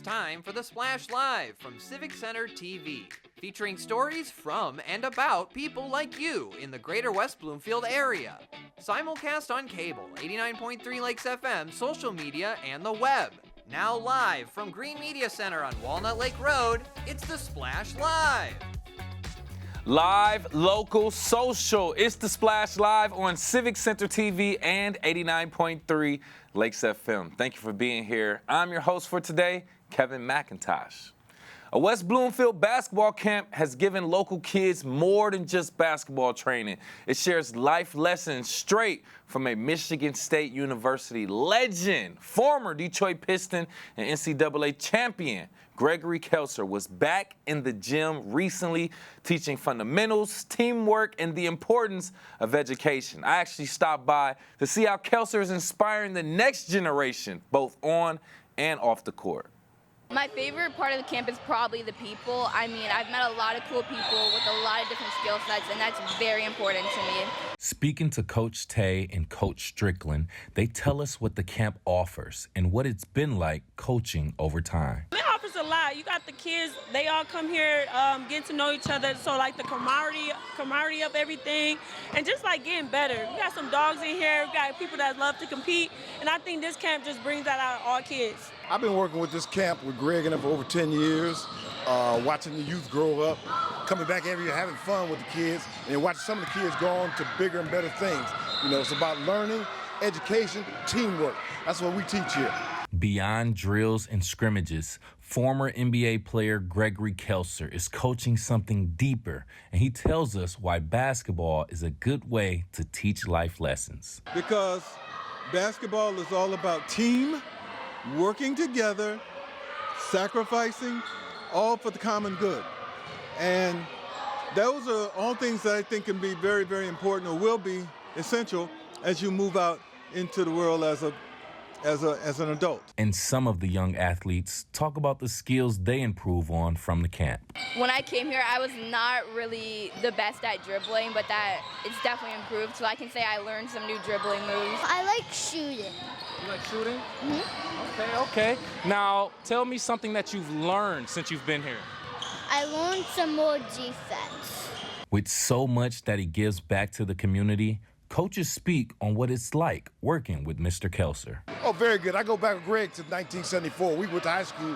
time for the Splash Live from Civic Center TV, featuring stories from and about people like you in the greater West Bloomfield area. Simulcast on cable, 89.3 Lakes FM, social media, and the web. Now live from Green Media Center on Walnut Lake Road, it's the Splash Live. Live, local, social. It's the Splash Live on Civic Center TV and 89.3 Lakes FM. Thank you for being here. I'm your host for today, Kevin McIntosh. A West Bloomfield basketball camp has given local kids more than just basketball training. It shares life lessons straight from a Michigan State University legend. Former Detroit Piston and NCAA champion Gregory Kelser was back in the gym recently teaching fundamentals, teamwork, and the importance of education. I actually stopped by to see how Kelser is inspiring the next generation, both on and off the court. My favorite part of the camp is probably the people. I mean, I've met a lot of cool people with a lot of different skill sets, and that's very important to me. Speaking to Coach Tay and Coach Strickland, they tell us what the camp offers and what it's been like coaching over time. It offers a lot. You got the kids, they all come here, getting to know each other, so like the camaraderie of everything, and just like getting better. We got some dogs in here, we got people that love to compete, and I think this camp just brings that out of all kids. I've been working with this camp with Greg and them for over 10 years, watching the youth grow up, coming back every year, having fun with the kids, and watching some of the kids go on to bigger and better things. You know, it's about learning, education, teamwork. That's what we teach here. Beyond drills and scrimmages, former NBA player Gregory Kelser is coaching something deeper, and he tells us why basketball is a good way to teach life lessons. Because basketball is all about team, working together, sacrificing, all for the common good. And those are all things that I think can be very, very important, or will be essential as you move out into the world as an adult. And some of the young athletes talk about the skills they improve on from the camp. When I came here, I was not really the best at dribbling, but that it's definitely improved. So I can say I learned some new dribbling moves. I like shooting. You like shooting? Mm-hmm. Okay. Now, tell me something that you've learned since you've been here. I learned some more defense. With so much that he gives back to the community, coaches speak on what it's like working with Mr. Kelser. Oh, very good. I go back with Greg to 1974. We went to high school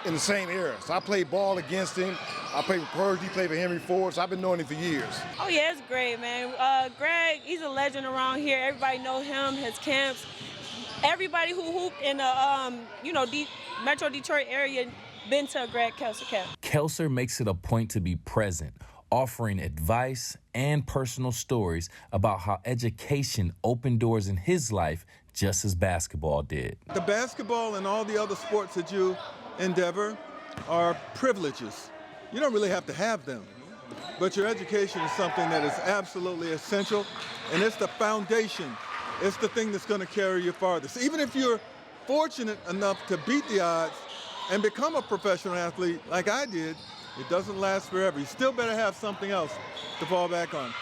in the same era. So I played ball against him. I played with Purge. He played for Henry Ford. So I've been knowing him for years. Oh yeah, it's great, man. Greg, he's a legend around here. Everybody know him, his camps. Everybody who hooped in the Metro Detroit area been to a Greg Kelser camp. Kelser makes it a point to be present, offering advice and personal stories about how education opened doors in his life just as basketball did. The basketball and all the other sports that you endeavor are privileges. You don't really have to have them, but your education is something that is absolutely essential, and it's the foundation. It's the thing that's going to carry you farthest. Even if you're fortunate enough to beat the odds and become a professional athlete like I did, it doesn't last forever. You still better have something else to fall back on.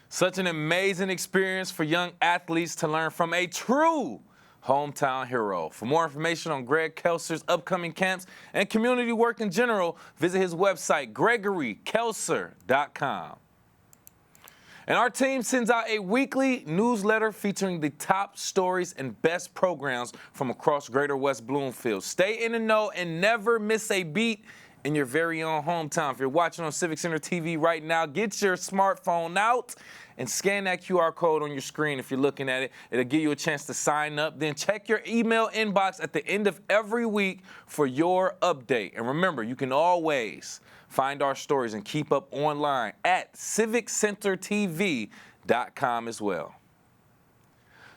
Such an amazing experience for young athletes to learn from a true hometown hero. For more information on Greg Kelser's upcoming camps and community work in general, visit his website, GregoryKelser.com. And our team sends out a weekly newsletter featuring the top stories and best programs from across greater West Bloomfield. Stay in the know and never miss a beat in your very own hometown. If you're watching on Civic Center TV right now, get your smartphone out and scan that QR code on your screen. If you're looking at it, it'll give you a chance to sign up. Then check your email inbox at the end of every week for your update. And remember, you can always find our stories and keep up online at civiccentertv.com as well.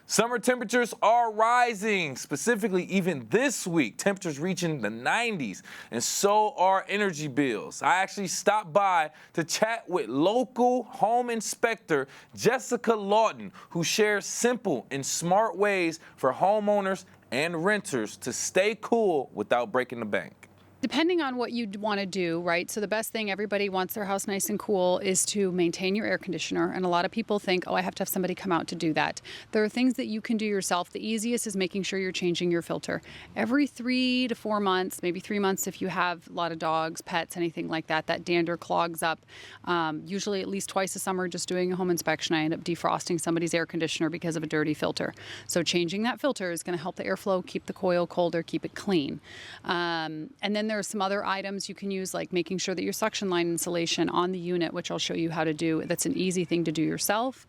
Summer temperatures are rising, specifically even this week. Temperatures reaching the 90s, and so are energy bills. I actually stopped by to chat with local home inspector Jessica Lawton, who shares simple and smart ways for homeowners and renters to stay cool without breaking the bank. Depending on what you want to do, right? So the best thing, everybody wants their house nice and cool, is to maintain your air conditioner. And a lot of people think, oh, I have to have somebody come out to do that. There are things that you can do yourself. The easiest is making sure you're changing your filter. Every 3 to 4 months, maybe 3 months if you have a lot of dogs, pets, anything like that, that dander clogs up. Usually at least twice a summer, just doing a home inspection, I end up defrosting somebody's air conditioner because of a dirty filter. So changing that filter is going to help the airflow, keep the coil colder, keep it clean. And then there are some other items you can use, like making sure that your suction line insulation on the unit, which I'll show you how to do. That's an easy thing to do yourself.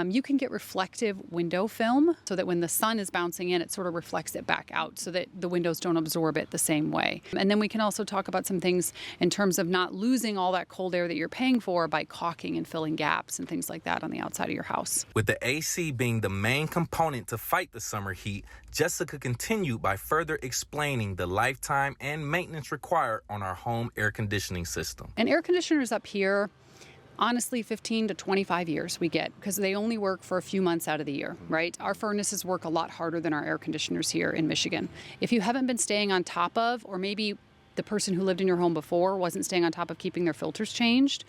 You can get reflective window film so that when the sun is bouncing in, it sort of reflects it back out so that the windows don't absorb it the same way. And then we can also talk about some things in terms of not losing all that cold air that you're paying for by caulking and filling gaps and things like that on the outside of your house. With the AC being the main component to fight the summer heat, Jessica continued by further explaining the lifetime and maintenance required on our home air conditioning system. And air conditioners up here, honestly, 15 to 25 years we get because they only work for a few months out of the year, right? Our furnaces work a lot harder than our air conditioners here in Michigan. If you haven't been staying on top of, or maybe the person who lived in your home before wasn't staying on top of keeping their filters changed,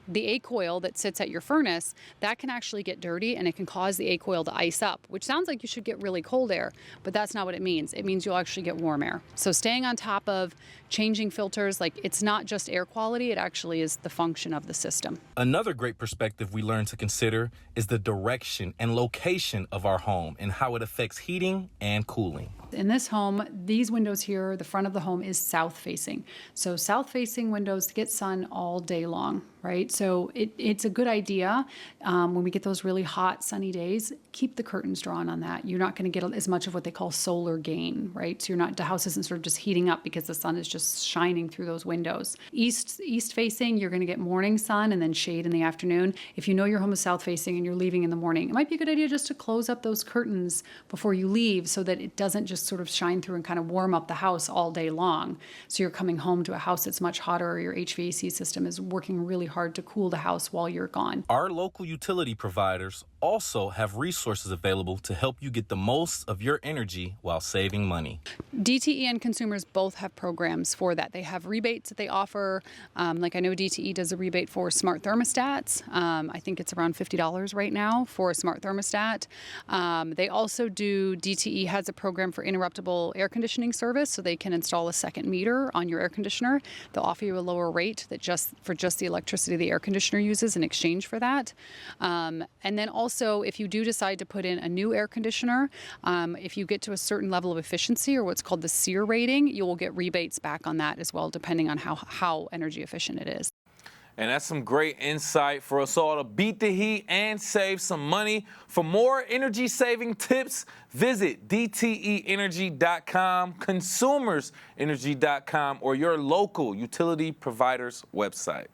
the A coil that sits at your furnace, that can actually get dirty and it can cause the A coil to ice up, which sounds like you should get really cold air, but that's not what it means. It means you'll actually get warm air. So staying on top of changing filters, like it's not just air quality, it actually is the function of the system. Another great perspective we learned to consider is the direction and location of our home and how it affects heating and cooling. In this home, these windows here, the front of the home is south facing. So south facing windows get sun all day long, right? So it's a good idea when we get those really hot sunny days, keep the curtains drawn on that. You're not going to get as much of what they call solar gain, right? So the house isn't sort of just heating up because the sun is just shining through those windows. East facing, you're going to get morning sun and then shade in the afternoon. If you know your home is south facing and you're leaving in the morning, it might be a good idea just to close up those curtains before you leave so that it doesn't just sort of shine through and kind of warm up the house all day long. So you're coming home to a house that's much hotter, or your HVAC system is working really hard to cool the house while you're gone. Our local utility providers also have resources available to help you get the most of your energy while saving money. DTE and consumers both have programs for that. They have rebates that they offer. Like I know DTE does a rebate for smart thermostats. I think it's around $50 right now for a smart thermostat. They also DTE has a program for interruptible air conditioning service, so they can install a second meter on your air conditioner. They'll offer you a lower rate that just the electricity the air conditioner uses in exchange for that. And then also, if you do decide to put in a new air conditioner, if you get to a certain level of efficiency, or what's called the SEER rating, you will get rebates back on that as well, depending on how energy efficient it is. And that's some great insight for us all to beat the heat and save some money. For more energy-saving tips, visit dteenergy.com, consumersenergy.com, or your local utility provider's website.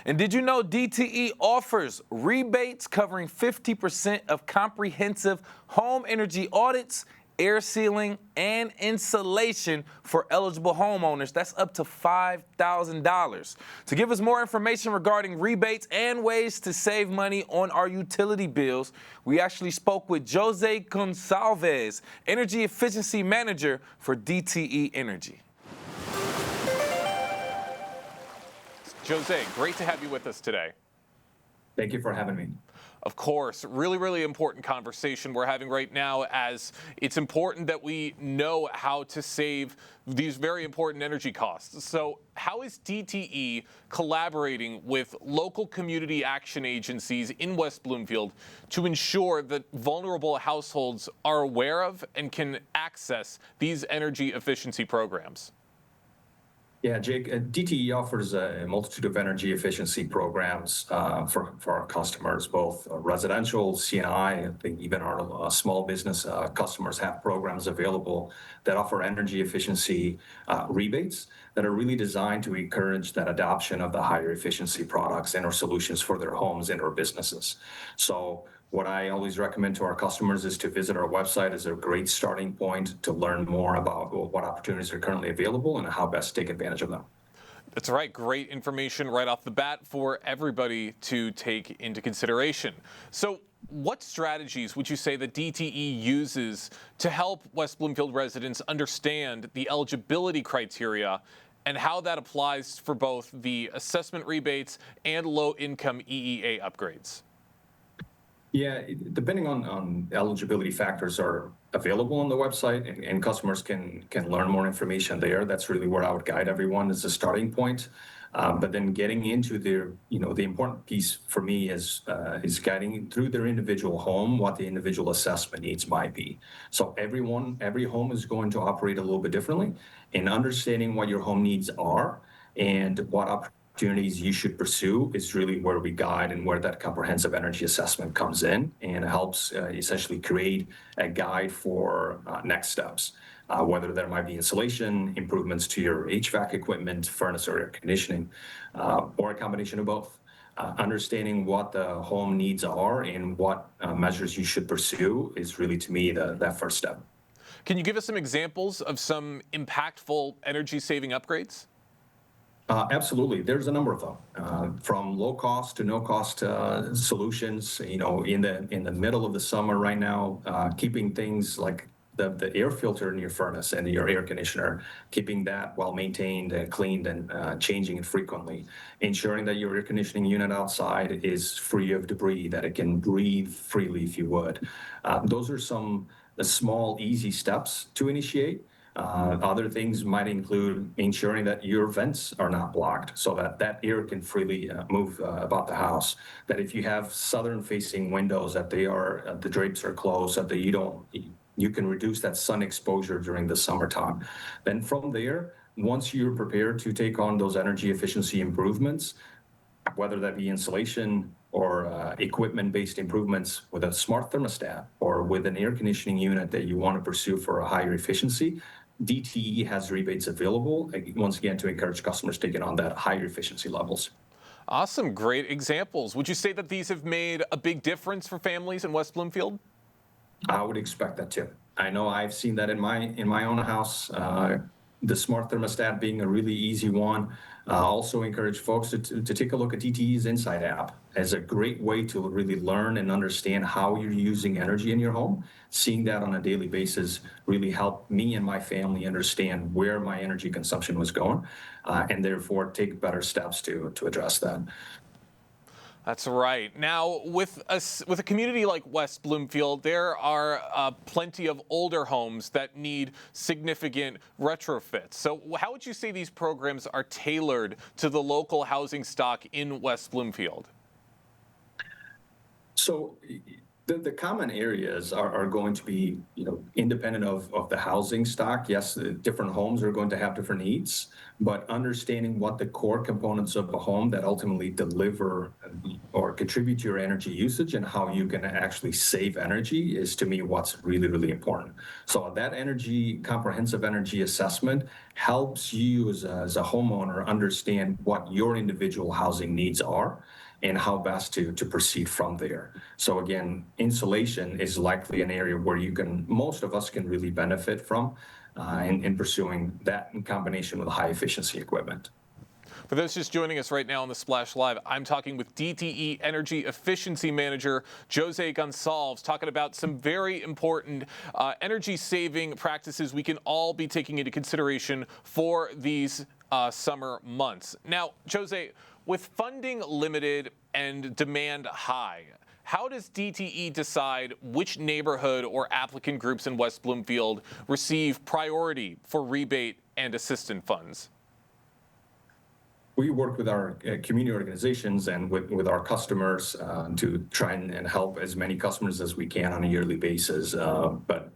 And did you know DTE offers rebates covering 50% of comprehensive home energy audits, air sealing, and insulation for eligible homeowners? That's up to $5,000. To give us more information regarding rebates and ways to save money on our utility bills, we actually spoke with Jose Gonsalves, Energy Efficiency Manager for DTE Energy. Jose, great to have you with us today. Thank you for having me. Of course, really, really important conversation we're having right now, as it's important that we know how to save these very important energy costs. So how is DTE collaborating with local community action agencies in West Bloomfield to ensure that vulnerable households are aware of and can access these energy efficiency programs? Yeah, Jake, DTE offers a multitude of energy efficiency programs for our customers, both residential, CNI, I think even our small business customers have programs available that offer energy efficiency rebates that are really designed to encourage that adoption of the higher efficiency products and or solutions for their homes and or businesses. So what I always recommend to our customers is to visit our website as a great starting point to learn more about what opportunities are currently available and how best to take advantage of them. That's right. Great information right off the bat for everybody to take into consideration. So what strategies would you say that DTE uses to help West Bloomfield residents understand the eligibility criteria and how that applies for both the assessment rebates and low-income EEA upgrades? Yeah, depending on eligibility factors are available on the website, and customers can learn more information there. That's really where I would guide everyone as a starting point. But then getting into their, the important piece for me is guiding through their individual home what the individual assessment needs might be. So every home is going to operate a little bit differently, and understanding what your home needs are and what opportunities you should pursue is really where we guide and where that comprehensive energy assessment comes in and helps essentially create a guide for next steps. Whether there might be insulation, improvements to your HVAC equipment, furnace or air conditioning, or a combination of both. Understanding what the home needs are and what measures you should pursue is really, to me, that first step. Can you give us some examples of some impactful energy-saving upgrades? Absolutely. There's a number of them, from low cost to no cost solutions. In the middle of the summer right now, keeping things like the air filter in your furnace and your air conditioner, keeping that well maintained and cleaned and changing it frequently, ensuring that your air conditioning unit outside is free of debris, that it can breathe freely if you would. Those are some small, easy steps to initiate. Other things might include ensuring that your vents are not blocked so that air can freely move about the house. That if you have southern-facing windows, that the drapes are closed, so that you can reduce that sun exposure during the summertime. Then from there, once you're prepared to take on those energy efficiency improvements, whether that be insulation or equipment-based improvements with a smart thermostat or with an air conditioning unit that you want to pursue for a higher efficiency, DTE has rebates available, once again, to encourage customers taking on that higher efficiency levels. Awesome, great examples. Would you say that these have made a big difference for families in West Bloomfield? I would expect that too. I know I've seen that in my own house. The smart thermostat being a really easy one. Also encourage folks to take a look at DTE's Insight app as a great way to really learn and understand how you're using energy in your home. Seeing that on a daily basis really helped me and my family understand where my energy consumption was going, and therefore take better steps to address that. That's right. Now, with a community like West Bloomfield, there are plenty of older homes that need significant retrofits. So how would you say these programs are tailored to the local housing stock in West Bloomfield? So the common areas are going to be, independent of the housing stock. Yes, the different homes are going to have different needs, but understanding what the core components of a home that ultimately deliver or contribute to your energy usage and how you can actually save energy is, to me, what's really, really important. So that comprehensive energy assessment helps you as a homeowner understand what your individual housing needs are and how best to proceed from there. So again, insulation is likely an area where most of us can really benefit from in pursuing that in combination with high efficiency equipment. For those just joining us right now on the Splash Live, I'm talking with DTE Energy Efficiency Manager Jose Gonçalves, talking about some very important energy-saving practices we can all be taking into consideration for these summer months. Now, Jose, with funding limited and demand high, how does DTE decide which neighborhood or applicant groups in West Bloomfield receive priority for rebate and assistance funds? We work with our community organizations and with our customers to try and help as many customers as we can on a yearly basis. But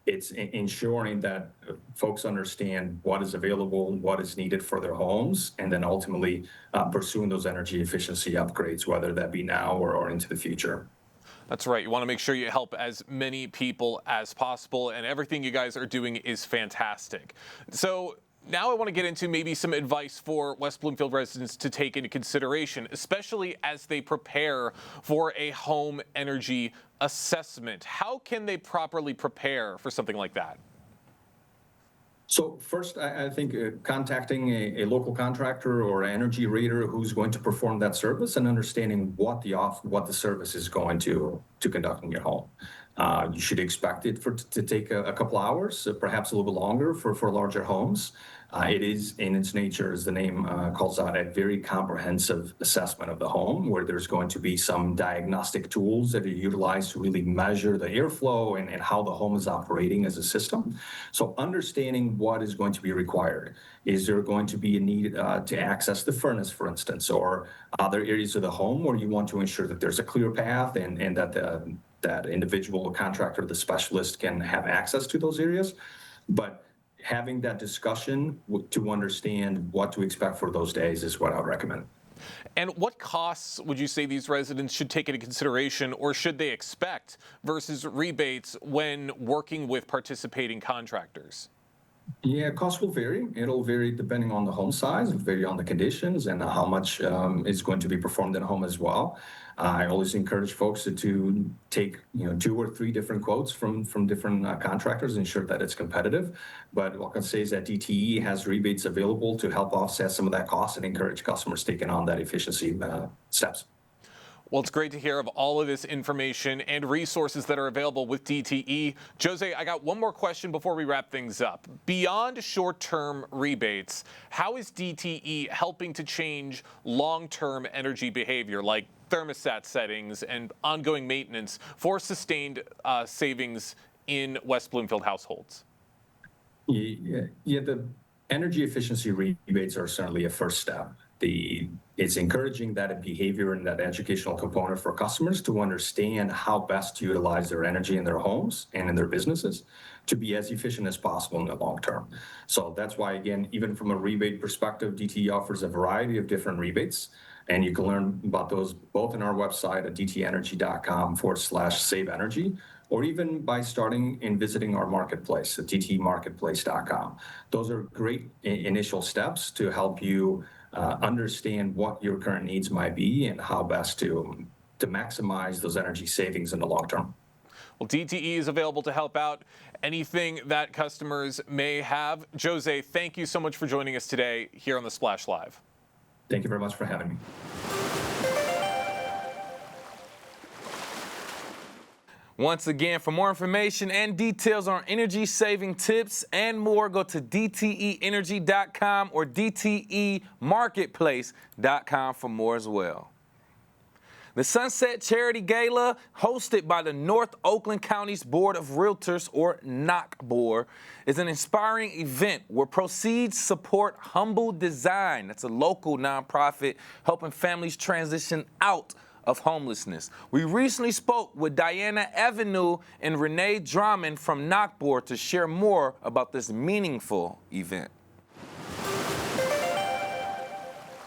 it's ensuring that folks understand what is available, what is needed for their homes, and then ultimately pursuing those energy efficiency upgrades, whether that be now or into the future. That's right. You want to make sure you help as many people as possible, and everything you guys are doing is fantastic. So now I want to get into maybe some advice for West Bloomfield residents to take into consideration, especially as they prepare for a home energy assessment. How can they properly prepare for something like that? So first, I think contacting a local contractor or energy rater who's going to perform that service and understanding what the service is going to conduct in your home. You should expect it to take a couple hours, perhaps a little bit longer for larger homes. It is, in its nature, as the name calls out, a very comprehensive assessment of the home, where there's going to be some diagnostic tools that are utilized to really measure the airflow and how the home is operating as a system. So understanding what is going to be required. Is there going to be a need to access the furnace, for instance, or other areas of the home where you want to ensure that there's a clear path and that that individual contractor, the specialist, can have access to those areas. But having that discussion to understand what to expect for those days is what I would recommend. And what costs would you say these residents should take into consideration, or should they expect, versus rebates when working with participating contractors? Yeah, costs will vary. It'll vary depending on the home size, it'll vary on the conditions and how much is going to be performed in a home as well. I always encourage folks to take 2 or 3 different quotes from different contractors, ensure that it's competitive. But what I can say is that DTE has rebates available to help offset some of that cost and encourage customers taking on that efficiency steps. Well, it's great to hear of all of this information and resources that are available with DTE. Jose, I got one more question before we wrap things up. Beyond short-term rebates, how is DTE helping to change long-term energy behavior, like thermostat settings and ongoing maintenance, for sustained savings in West Bloomfield households? Yeah, the energy efficiency rebates are certainly a first step. It's encouraging that behavior and that educational component for customers to understand how best to utilize their energy in their homes and in their businesses to be as efficient as possible in the long term. So that's why, again, even from a rebate perspective, DTE offers a variety of different rebates, and you can learn about those both in our website at dtenergy.com/save energy, or even by starting and visiting our marketplace at dtemarketplace.com. Those are great initial steps to help you understand what your current needs might be and how best to maximize those energy savings in the long term. Well, DTE is available to help out anything that customers may have. Jose, thank you so much for joining us today here on the Splash Live. Thank you very much for having me. Once again, for more information and details on energy-saving tips and more, go to dteenergy.com or dtemarketplace.com for more as well. The Sunset Charity Gala, hosted by the North Oakland County's Board of Realtors, or NOCBOR, is an inspiring event where proceeds support Humble Design. That's a local nonprofit helping families transition out of homelessness. We recently spoke with Diana Avenue and Renee Drummond from NOCBOR to share more about this meaningful event.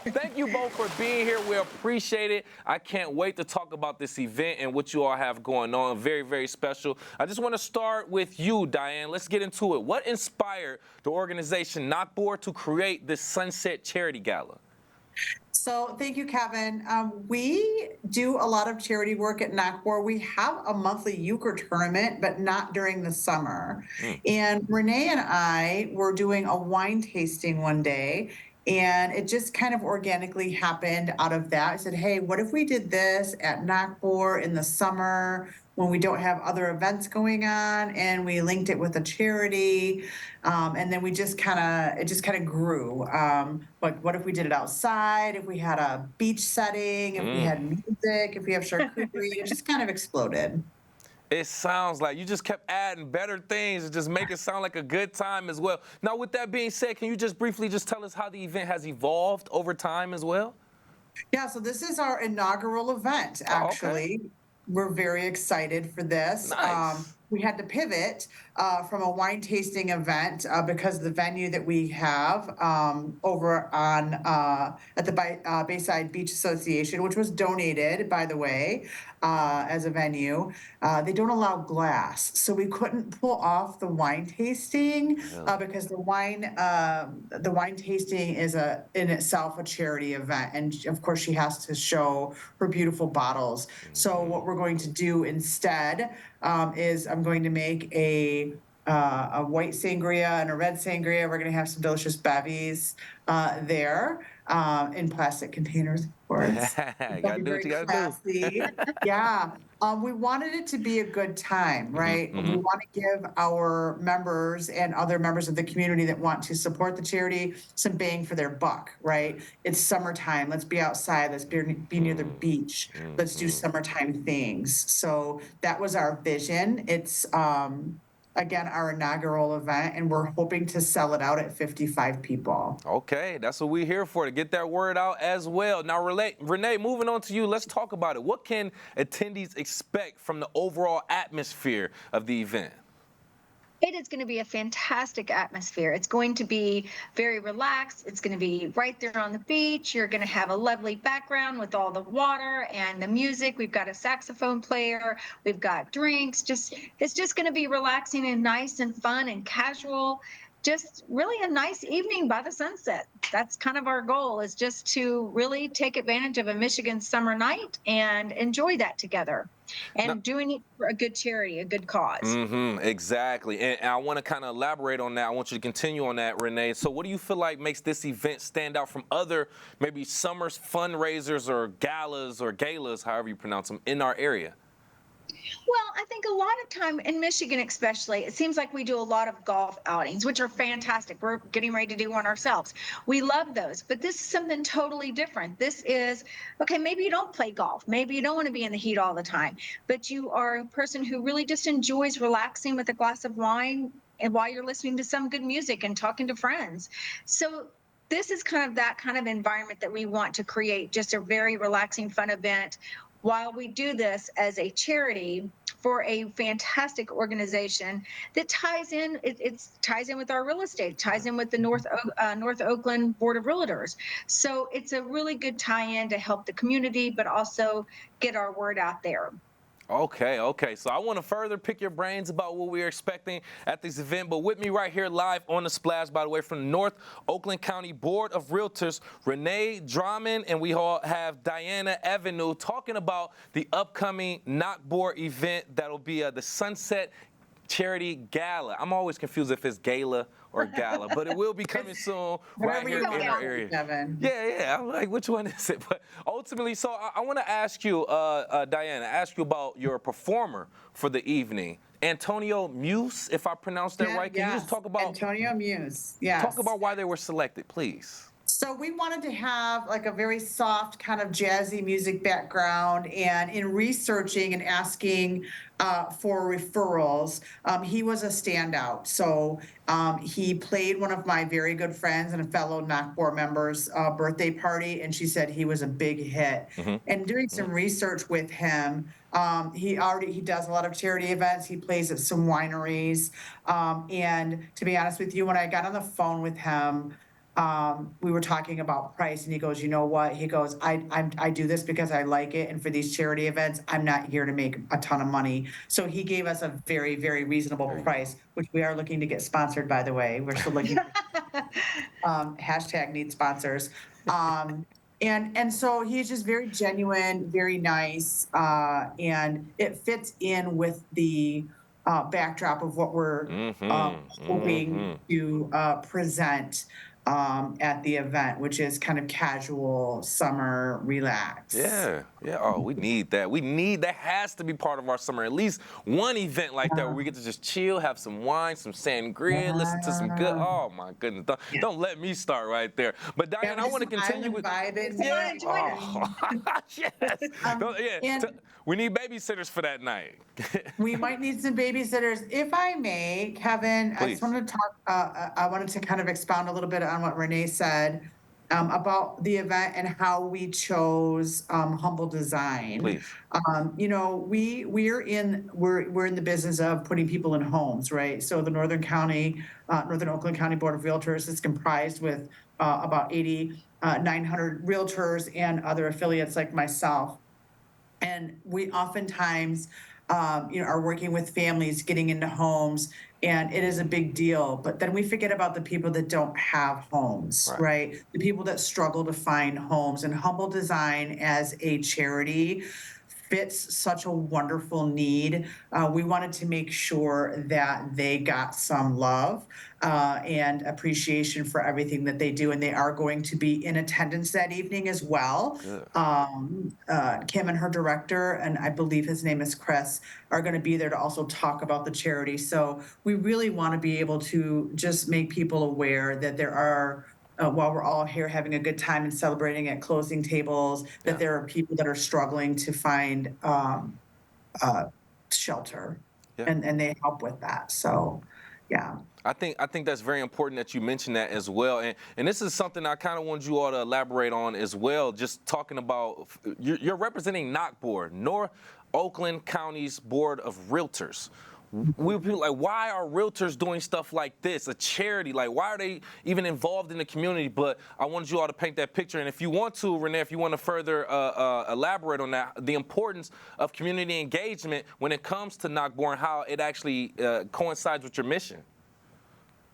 Thank you both for being here. We appreciate it. I can't wait to talk about this event and what you all have going on. Very, very special. I just want to start with you, Diane. Let's get into it. What inspired the organization NOCBOR to create this Sunset Charity Gala? So thank you, Kevin. We do a lot of charity work at NOCBOR. We have a monthly euchre tournament, but not during the summer. And Renee and I were doing a wine tasting one day, and it just kind of organically happened out of that. I said, hey, what if we did this at NOCBOR in the summer when we don't have other events going on? And we linked it with a charity. And then it just kind of grew. Like, what if we did it outside? If we had a beach setting, if we had music, if we have charcuterie, it just kind of exploded. It sounds like you just kept adding better things and just make it sound like a good time as well. Now, with that being said, can you just briefly just tell us how the event has evolved over time as well? Yeah, so this is our inaugural event, actually. Oh, okay. We're very excited for this. Nice. We had to pivot from a wine tasting event because the venue that we have over on at the Bayside Beach Association, which was donated, by the way, as a venue, they don't allow glass, so we couldn't pull off the wine tasting because the wine tasting is in itself a charity event, and of course she has to show her beautiful bottles. So what we're going to do instead is I'm going to make a a white sangria and a red sangria. We're going to have some delicious bevies there in plastic containers, of course. It's gonna Gotta be do what very you gotta classy. Yeah. We wanted it to be a good time, right? We mhm. want to give our members and other members of the community that want to support the charity some bang for their buck, right? It's summertime. Let's be outside. Let's be near the beach. Let's do summertime things. So that was our vision. It's again our inaugural event, and we're hoping to sell it out at 55 people. Okay, that's what we're here for, to get that word out as well. Now, Renee, moving on to you, let's talk about it. What can attendees expect from the overall atmosphere of the event? It is going to be a fantastic atmosphere. It's going to be very relaxed. It's going to be right there on the beach. You're going to have a lovely background with all the water and the music. We've got a saxophone player. We've got drinks. It's just going to be relaxing and nice and fun and casual. Just really a nice evening by the sunset. That's kind of our goal, is just to really take advantage of a Michigan summer night and enjoy that together. And doing it for a good charity, a good cause. Exactly. And I want to kind of elaborate on that. I want you to continue on that, Renee. So what do you feel like makes this event stand out from other maybe summer fundraisers or galas, however you pronounce them, in our area? Well, I think a lot of time in Michigan especially, it seems like we do a lot of golf outings, which are fantastic. We're getting ready to do one ourselves. We love those, but this is something totally different. This is, okay, maybe you don't play golf. Maybe you don't want to be in the heat all the time, but you are a person who really just enjoys relaxing with a glass of wine and while you're listening to some good music and talking to friends. So this is kind of that kind of environment that we want to create, just a very relaxing, fun event, while we do this as a charity for a fantastic organization that ties in. It ties in with our real estate, ties in with the North Oakland Board of Realtors. So it's a really good tie-in to help the community, but also get our word out there. Okay. So I want to further pick your brains about what we're expecting at this event. But with me right here live on the Splash, by the way, from the North Oakland County Board of Realtors, Renee Drummond, and we all have Diana Avenue talking about the upcoming Knockboard event that'll be the Sunset Charity Gala. I'm always confused if it's gala or gala, but it will be coming soon right here in our area. Yeah. I'm like, which one is it? But ultimately, so I want to ask you, Diana, about your performer for the evening, Antonio Muse, if I pronounced that right. Can you just talk about Antonio Muse? Yes. Talk about why they were selected, please. So we wanted to have like a very soft kind of jazzy music background, and in researching and asking for referrals, he was a standout. So he played one of my very good friends and a fellow Knockboard member's birthday party, and she said he was a big hit. And doing some research with him, he does a lot of charity events. He plays at some wineries, and to be honest with you, when I got on the phone with him, we were talking about price, and he goes, you know what? He goes, I do this because I like it, and for these charity events, I'm not here to make a ton of money. So he gave us a very, very reasonable price, which we are looking to get sponsored, by the way. We're still looking. Hashtag need sponsors. And so he's just very genuine, very nice, and it fits in with the backdrop of what we're hoping to present at the event, which is kind of casual summer relax. Yeah. Oh, we need that. That has to be part of our summer. At least one event like that where we get to just chill, have some wine, some sangria, listen to some good. Oh my goodness! Don't let me start right there. But Diane, I want to continue with. Yes. We need babysitters for that night. We might need some babysitters, if I may, Kevin. Please. I just wanted to talk. I wanted to kind of expound a little bit on what Renee said about the event and how we chose Humble Design. Please. We're in the business of putting people in homes, right? So the Northern Oakland County Board of Realtors is comprised with about 900 realtors and other affiliates like myself. And we oftentimes, are working with families getting into homes, and it is a big deal. But then we forget about the people that don't have homes, right? The people that struggle to find homes. And Humble Design as a charity fits such a wonderful need. We wanted to make sure that they got some love and appreciation for everything that they do, and they are going to be in attendance that evening as well. Kim and her director, and I believe his name is Chris, are going to be there to also talk about the charity. So we really want to be able to just make people aware that there are while we're all here having a good time and celebrating at closing tables, that there are people that are struggling to find shelter, and they help with that. So, yeah. I think that's very important that you mentioned that as well. And this is something I kind of want you all to elaborate on as well, just talking about, you're representing NOCBOR, North Oakland County's Board of Realtors. We would be like, why are realtors doing stuff like this, a charity? Like, why are they even involved in the community? But I wanted you all to paint that picture. And if you want to, Renee, if you want to further elaborate on that, the importance of community engagement when it comes to NOCBOR and how it actually coincides with your mission.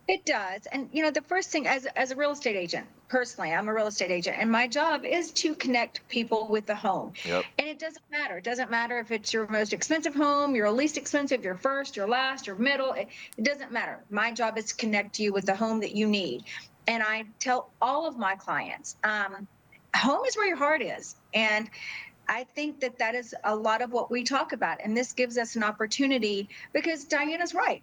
It does. And, you know, the first thing as a real estate agent, personally, I'm a real estate agent, and my job is to connect people with the home. And it doesn't matter. It doesn't matter if it's your most expensive home, your least expensive, your first, your last, your middle. It doesn't matter. My job is to connect you with the home that you need. And I tell all of my clients, home is where your heart is. And I think that that is a lot of what we talk about. And this gives us an opportunity because Diana's right.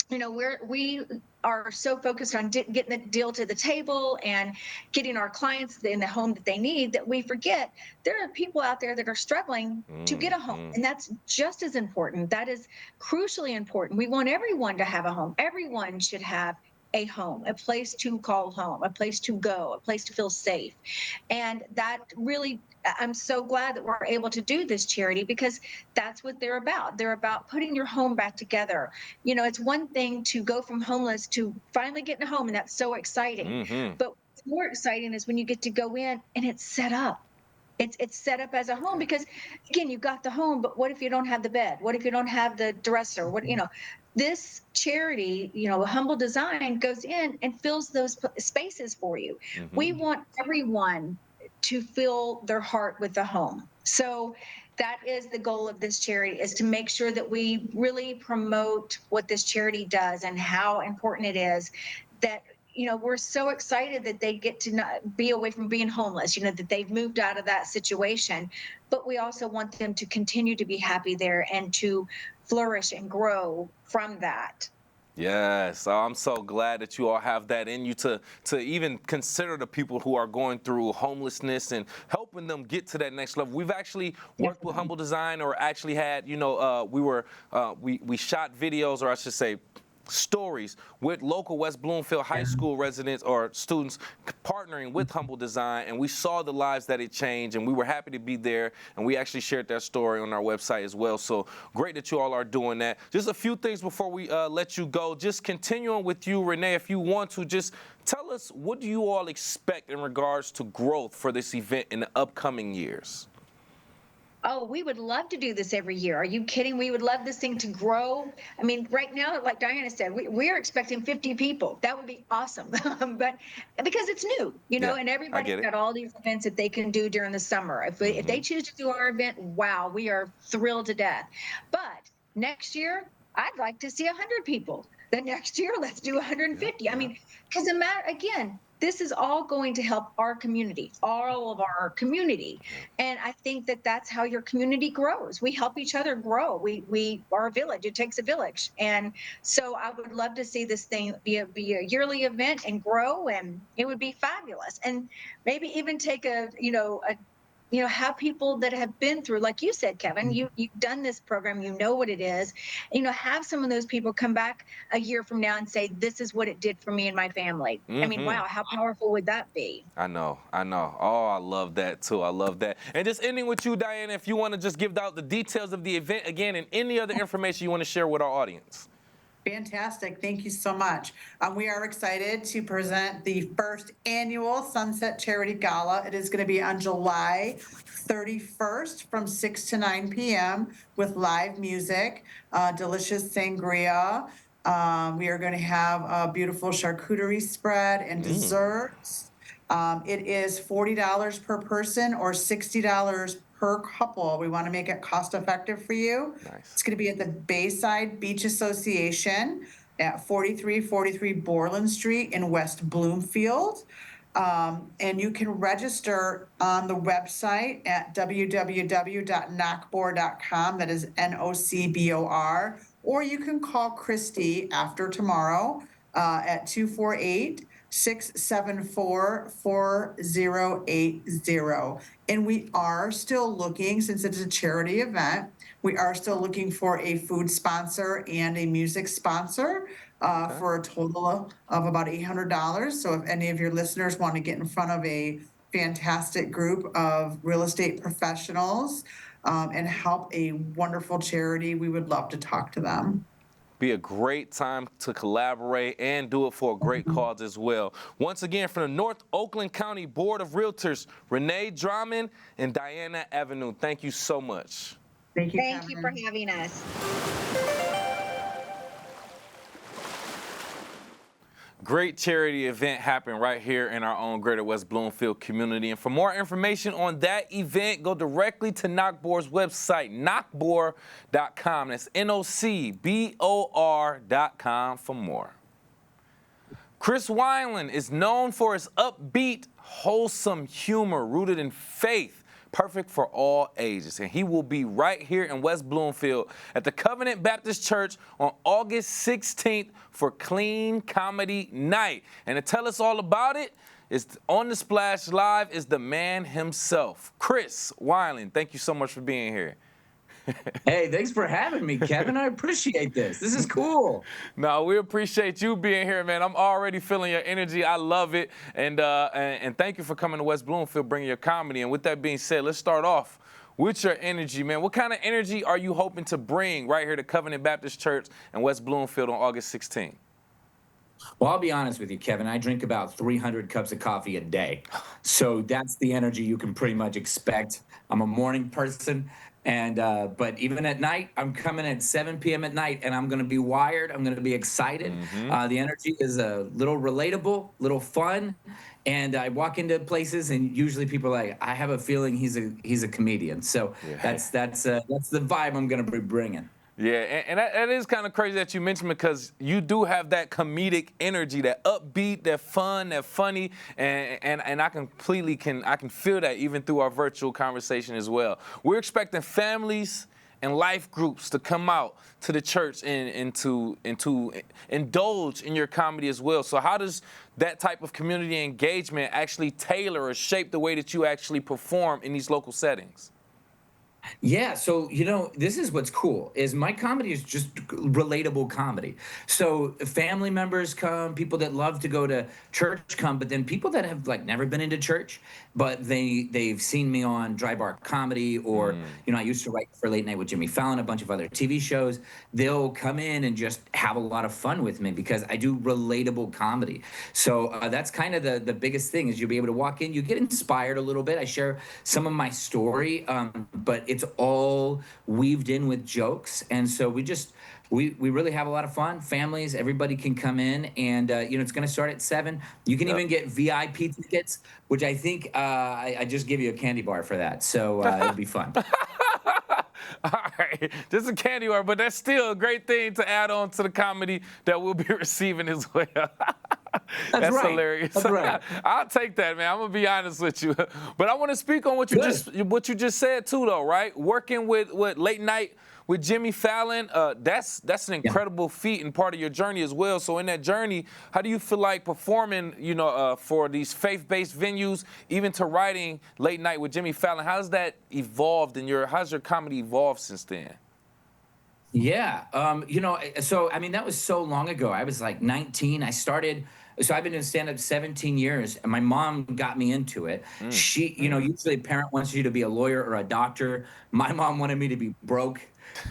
You know, we are so focused on getting the deal to the table and getting our clients in the home that they need that we forget there are people out there that are struggling to get a home. And that's just as important. That is crucially important. We want everyone to have a home. Everyone should have a home, a place to call home, a place to go, a place to feel safe. And that really, I'm so glad that we're able to do this charity because that's what they're about. They're about putting your home back together. You know, it's one thing to go from homeless to finally getting a home, and that's so exciting. But what's more exciting is when you get to go in and it's set up. It's set up as a home because, again, you've got the home, but what if you don't have the bed? What if you don't have the dresser? What, you know, this charity, you know, Humble Design goes in and fills those spaces for you. We want everyone to fill their heart with the home. So that is the goal of this charity, is to make sure that we really promote what this charity does and how important it is that, you know, we're so excited that they get to not be away from being homeless, you know, that they've moved out of that situation. But we also want them to continue to be happy there and to flourish and grow from that. Yes, I'm so glad that you all have that in you to even consider the people who are going through homelessness and helping them get to that next level. We've actually worked with Humble Design, or actually had, you know, we shot videos, or I should say, stories with local West Bloomfield high school residents or students partnering with Humble Design, and we saw the lives that it changed, and we were happy to be there, and we actually shared that story on our website as well. So great that you all are doing that. Just a few things before we let you go. Just continuing with you, Renee, if you want to, just tell us, what do you all expect in regards to growth for this event in the upcoming years? Oh, we would love to do this every year. Are you kidding? We would love this thing to grow. I mean, right now, like Diana said, we're expecting 50 people. That would be awesome. But because it's new, you know, and everybody's got all these events that they can do during the summer. If they choose to do our event, wow, we are thrilled to death. But next year, I'd like to see 100 people. Then next year, let's do 150. I mean, because again, this is all going to help our community, all of our community. And I think that that's how your community grows. We help each other grow. We are a village. It takes a village. And so I would love to see this thing be a yearly event and grow, and it would be fabulous. And maybe even take have people that have been through, like you said, Kevin, you've done this program, you know what it is, have some of those people come back a year from now and say, this is what it did for me and my family. I mean, wow, how powerful would that be? I know. Oh, I love that too. I love that. And just ending with you, Diana, if you want to just give out the details of the event again and any other information you want to share with our audience. Fantastic. Thank you so much. We are excited to present the first annual Sunset Charity Gala. It is going to be on July 31st from 6 to 9 p.m. with live music, delicious sangria. We are going to have a beautiful charcuterie spread and desserts. It is $40 per person or $60 per couple. We want to make it cost effective for you. Nice. It's going to be at the Bayside Beach Association at 4343 Borland Street in West Bloomfield. And you can register on the website at www.nocbor.com. That is NOCBOR. Or you can call Christy after tomorrow at 248-674-4080. And we are still looking, since it's a charity event, we are still looking for a food sponsor and a music sponsor for a total of about $800. So if any of your listeners want to get in front of a fantastic group of real estate professionals and help a wonderful charity, we would love to talk to them. Be a great time to collaborate and do it for a great cause as well. Once again, from the North Oakland County Board of Realtors, Renee Drummond and Diana Avenue, thank you so much. Thank you, Thank you for having us. Great charity event happened right here in our own Greater West Bloomfield community. And for more information on that event, go directly to NOCBOR's website, nocbor.com. That's NOCBOR.com for more. Chris Weiland is known for his upbeat, wholesome humor rooted in faith. Perfect for all ages. And he will be right here in West Bloomfield at the Covenant Baptist Church on August 16th for Clean Comedy Night. And to tell us all about it, is on the Splash Live is the man himself, Chris Weiland. Thank you so much for being here. Hey, thanks for having me, Kevin. I appreciate this. This is cool. No, we appreciate you being here, man. I'm already feeling your energy. I love it. And thank you for coming to West Bloomfield, bringing your comedy. And with that being said, let's start off with your energy, man. What kind of energy are you hoping to bring right here to Covenant Baptist Church in West Bloomfield on August 16th? Well, I'll be honest with you, Kevin. I drink about 300 cups of coffee a day. So that's the energy you can pretty much expect. I'm a morning person. And but even at night, I'm coming at 7 p.m. at night, and I'm going to be wired. I'm going to be excited. The energy is a little relatable, little fun, and I walk into places, and usually people are like, "I have a feeling he's a comedian." So that's the vibe I'm going to be bringing. Yeah, and that is kind of crazy that you mentioned, because you do have that comedic energy, that upbeat, that fun, that funny, and I completely can feel that even through our virtual conversation as well. We're expecting families and life groups to come out to the church and to indulge in your comedy as well. So how does that type of community engagement actually tailor or shape the way that you actually perform in these local settings? Yeah, so this is what's cool is my comedy is just relatable comedy. So family members come, people that love to go to church come, but then people that have never been into church, but they've seen me on Dry Bar Comedy, or I used to write for Late Night with Jimmy Fallon, a bunch of other TV shows. They'll come in and just have a lot of fun with me because I do relatable comedy. So that's kind of the biggest thing is you'll be able to walk in, you get inspired a little bit. I share some of my story, but it's all weaved in with jokes, and so we really have a lot of fun. Families, everybody can come in, and it's going to start at 7. You can even get VIP tickets, which I think I just give you a candy bar for that, so it'll be fun. All right, just a candy bar, but that's still a great thing to add on to the comedy that we'll be receiving as well. That's right. Hilarious. That's right. I'll take that, man. I'm gonna be honest with you, but I want to speak on what you just said too, though. Right, working with Late Night with Jimmy Fallon, that's an incredible feat and part of your journey as well. So in that journey, how do you feel like performing, for these faith-based venues, even to writing Late Night with Jimmy Fallon? How's that evolved how's your comedy evolved since then? Yeah, so that was so long ago. I was like 19. So I've been in stand-up 17 years, and my mom got me into it. She, usually a parent wants you to be a lawyer or a doctor. My mom wanted me to be broke.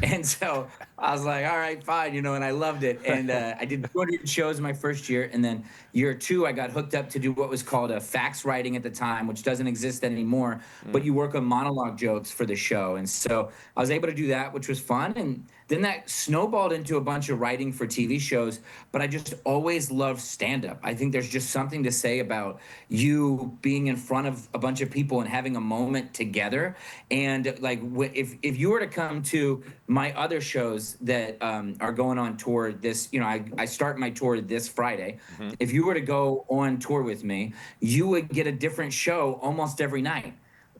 And so I was like, all right, fine, and I loved it. And I did 200 shows my first year. And then year 2, I got hooked up to do what was called a fax writing at the time, which doesn't exist anymore. But you work on monologue jokes for the show. And so I was able to do that, which was fun. And then that snowballed into a bunch of writing for TV shows. But I just always loved stand-up. I think there's just something to say about you being in front of a bunch of people and having a moment together. And like, if you were to come to my other shows that are going on tour this, I start my tour this Friday. If you were to go on tour with me, you would get a different show almost every night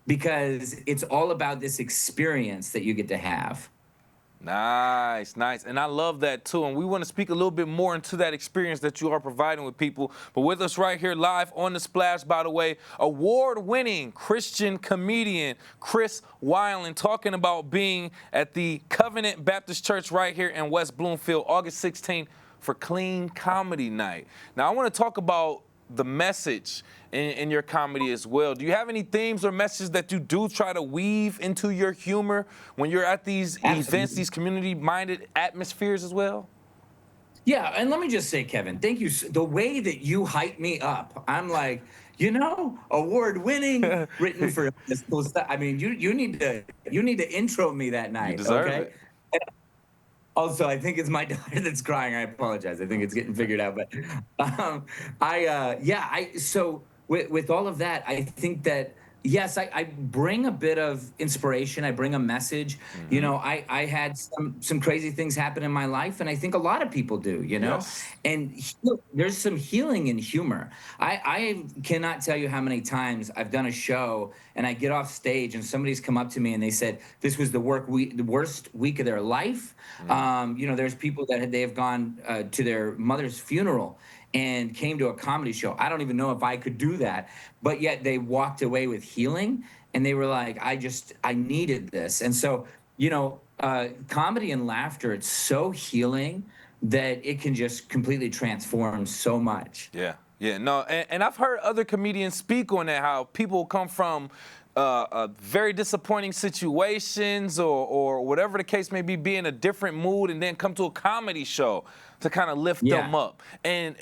because it's all about this experience that you get to have. Nice, nice. And I love that too. And we want to speak a little bit more into that experience that you are providing with people. But with us right here live on The Splash, by the way, award-winning Christian comedian Chris Weiland talking about being at the Covenant Baptist Church right here in West Bloomfield, August 16th for Clean Comedy Night. Now, I want to talk about the message in your comedy as well. Do you have any themes or messages that you do try to weave into your humor when you're at these events, these community-minded atmospheres as well? Yeah, and let me just say, Kevin, thank you. The way that you hype me up, I'm like, award-winning, written for this cool stuff. I mean, you need to intro me that night. You deserve it. Also, I think it's my daughter that's crying. I apologize. I think it's getting figured out. But so with all of that, I think that, yes, I bring a bit of inspiration. I bring a message. I had some crazy things happen in my life, and I think a lot of people do, Yes. And there's some healing in humor. I cannot tell you how many times I've done a show and I get off stage and somebody's come up to me and they said, this was the worst week of their life. There's people that they have gone to their mother's funeral and came to a comedy show. I don't even know if I could do that, but yet they walked away with healing and they were like, I needed this. And so, comedy and laughter, it's so healing that it can just completely transform so much. Yeah, no, and I've heard other comedians speak on that, how people come from very disappointing situations or whatever the case may be in a different mood and then come to a comedy show to kind of lift them up. And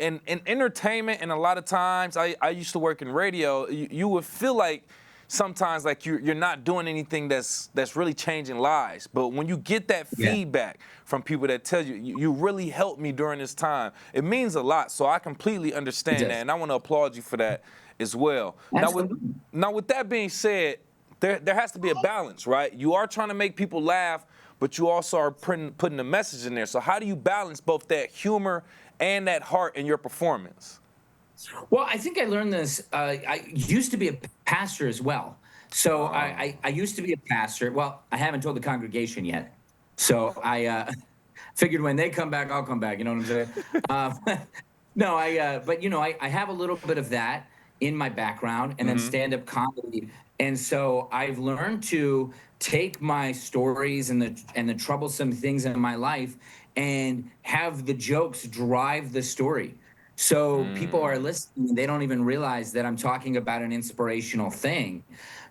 entertainment, and a lot of times, I used to work in radio, you would feel like sometimes like you're not doing anything that's really changing lives. But when you get that feedback from people that tell you really helped me during this time, it means a lot. So I completely understand that, and I want to applaud you for that as well. Now with that being said, there has to be a balance, right? You are trying to make people laugh, but you also are putting a message in there. So how do you balance both that humor and that heart in your performance? Well, I think I learned this. I used to be a pastor as well. So I used to be a pastor. Well, I haven't told the congregation yet. So I figured when they come back, I'll come back. You know what I'm saying? I have a little bit of that in my background, and then stand-up comedy. And so I've learned to take my stories and the troublesome things in my life and have the jokes drive the story. So people are listening, they don't even realize that I'm talking about an inspirational thing.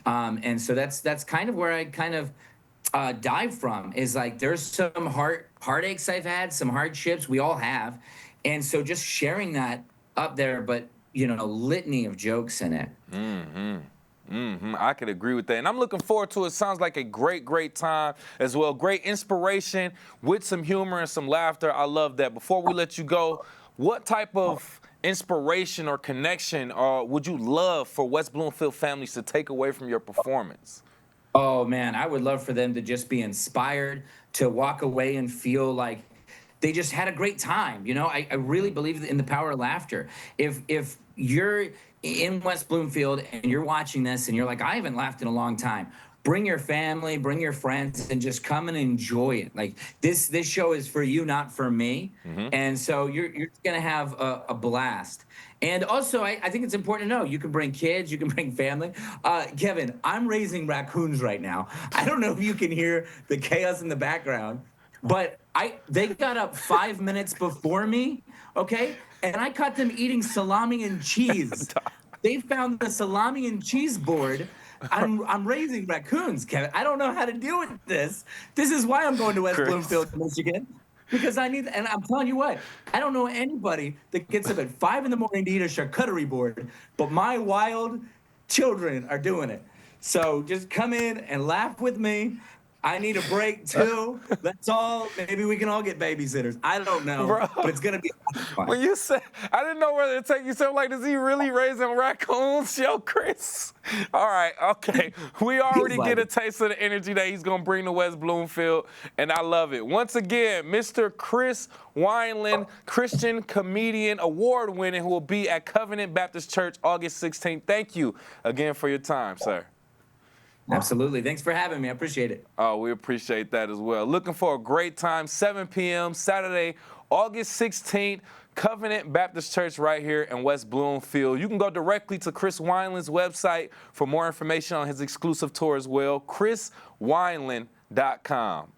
And so that's kind of where I kind of dive from, is like there's some heartaches I've had, some hardships we all have. And so just sharing that up there, but a litany of jokes in it. I could agree with that. And I'm looking forward to it. Sounds like a great time as well. Great inspiration with some humor and some laughter. I love that. Before we let you go, what type of inspiration or connection would you love for West Bloomfield families to take away from your performance? Oh, man, I would love for them to just be inspired, to walk away and feel like they just had a great time. I really believe in the power of laughter. If you're in West Bloomfield and you're watching this and you're like, I haven't laughed in a long time, bring your family, bring your friends, and just come and enjoy it. Like this show is for you, not for me. And so you're gonna have a blast. And also, I think it's important to know, you can bring kids, you can bring family. Kevin, I'm raising raccoons right now. I don't know if you can hear the chaos in the background, but they got up 5 minutes before me, okay? And I caught them eating salami and cheese. They found the salami and cheese board I'm raising raccoons, Kevin. I don't know how to deal with this. This is why I'm going to West Chris. Bloomfield, Michigan. Because I need, and I'm telling you what, I don't know anybody that gets up at 5 in the morning to eat a charcuterie board, but my wild children are doing it. So just come in and laugh with me. I need a break too. That's all. Maybe we can all get babysitters. I don't know, Bro. but it's gonna be fun. When you said, I didn't know whether to take you something like, is he really raising raccoons? Yo, Chris. All right, okay. We already get a taste of the energy that he's going to bring to West Bloomfield, and I love it. Once again, Mr. Chris Wineland, Christian comedian, award-winning, who will be at Covenant Baptist Church August 16th. Thank you again for your time, sir. Absolutely. Thanks for having me. I appreciate it. Oh, we appreciate that as well. Looking for a great time, 7 p.m. Saturday, August 16th, Covenant Baptist Church right here in West Bloomfield. You can go directly to Chris Wineland's website for more information on his exclusive tour as well, chriswineland.com.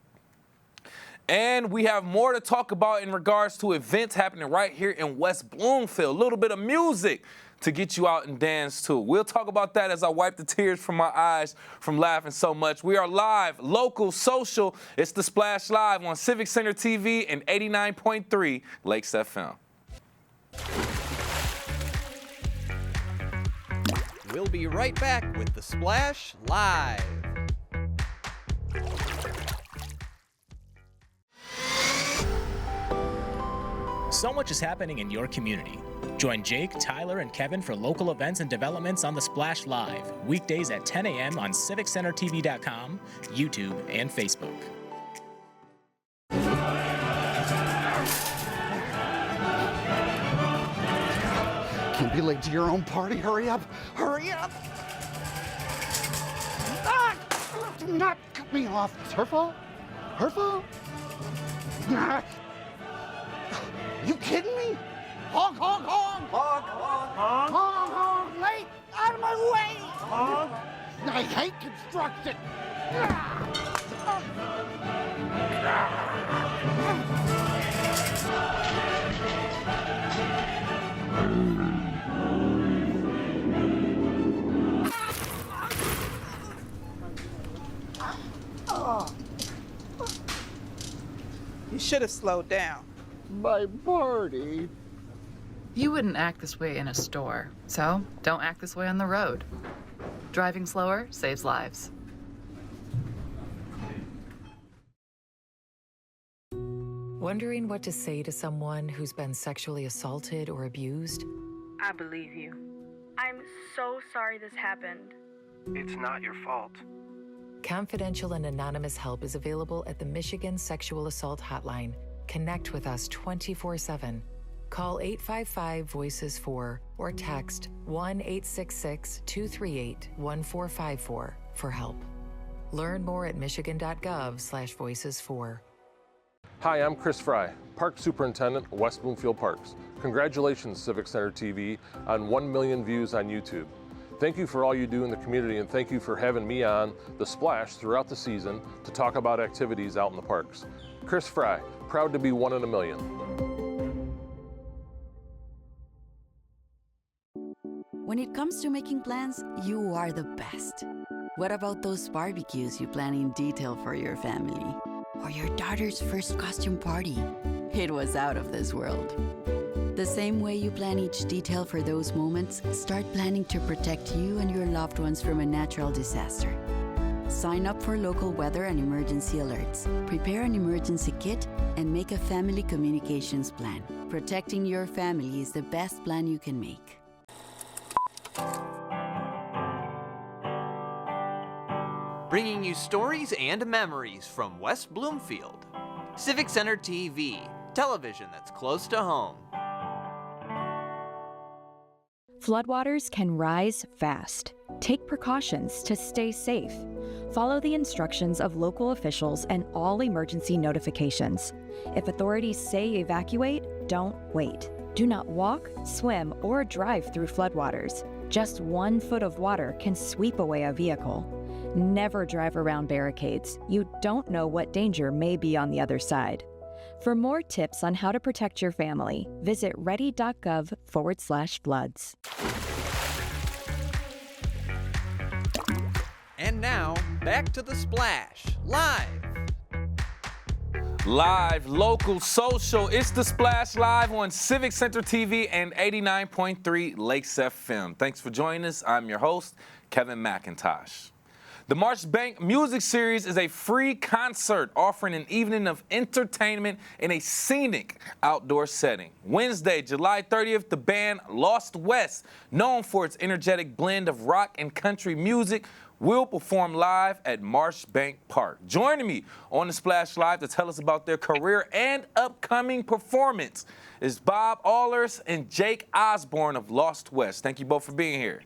And we have more to talk about in regards to events happening right here in West Bloomfield. A little bit of music to get you out and dance to. We'll talk about that as I wipe the tears from my eyes from laughing so much. We are live, local, social. It's The Splash Live on Civic Center TV and 89.3 Lakes FM. We'll be right back with The Splash Live. So much is happening in your community. Join Jake, Tyler, and Kevin for local events and developments on The Splash Live, weekdays at 10 a.m. on CivicCenterTV.com, YouTube, and Facebook. Can't be late to your own party. Hurry up! Hurry up! Ah! Do not cut me off. It's her fault. Her fault. Ah. You kidding me? Honk, honk, honk! Honk, honk, honk! Honk, honk! Late! Out of my way! Honk! I hate construction! You should have slowed down. My party. You wouldn't act this way in a store, so don't act this way on the road. Driving slower saves lives. Wondering what to say to someone who's been sexually assaulted or abused? I believe you. I'm so sorry this happened. It's not your fault. Confidential and anonymous help is available at the Michigan Sexual Assault Hotline. Connect with us 24/7. Call 855-VOICES-4 or text 1-866-238-1454 for help. Learn more at michigan.gov/voices4. Hi, I'm Chris Fry, Park Superintendent, West Bloomfield Parks. Congratulations, Civic Center TV, on 1 million views on YouTube. Thank you for all you do in the community, and thank you for having me on The Splash throughout the season to talk about activities out in the parks. Chris Fry, proud to be 1 in a million. When it comes to making plans, you are the best. What about those barbecues you plan in detail for your family? Or your daughter's first costume party? It was out of this world. The same way you plan each detail for those moments, start planning to protect you and your loved ones from a natural disaster. Sign up for local weather and emergency alerts. Prepare an emergency kit and make a family communications plan. Protecting your family is the best plan you can make. Bringing you stories and memories from West Bloomfield. Civic Center TV, television that's close to home. Floodwaters can rise fast. Take precautions to stay safe. Follow the instructions of local officials and all emergency notifications. If authorities say evacuate, don't wait. Do not walk, swim, or drive through floodwaters. Just 1 foot of water can sweep away a vehicle. Never drive around barricades. You don't know what danger may be on the other side. For more tips on how to protect your family, visit ready.gov/floods. back to the Splash, live. Live, local, social. It's the Splash Live on Civic Center TV and 89.3 Lakes FM. Thanks for joining us. I'm your host, Kevin McIntosh. The Marshbank Music Series is a free concert offering an evening of entertainment in a scenic outdoor setting. Wednesday, July 30th, the band Lost West, known for its energetic blend of rock and country music, will perform live at Marshbank Park. Joining me on the Splash Live to tell us about their career and upcoming performance is Bob Ahlers and Jake Osborne of Lost West. Thank you both for being here.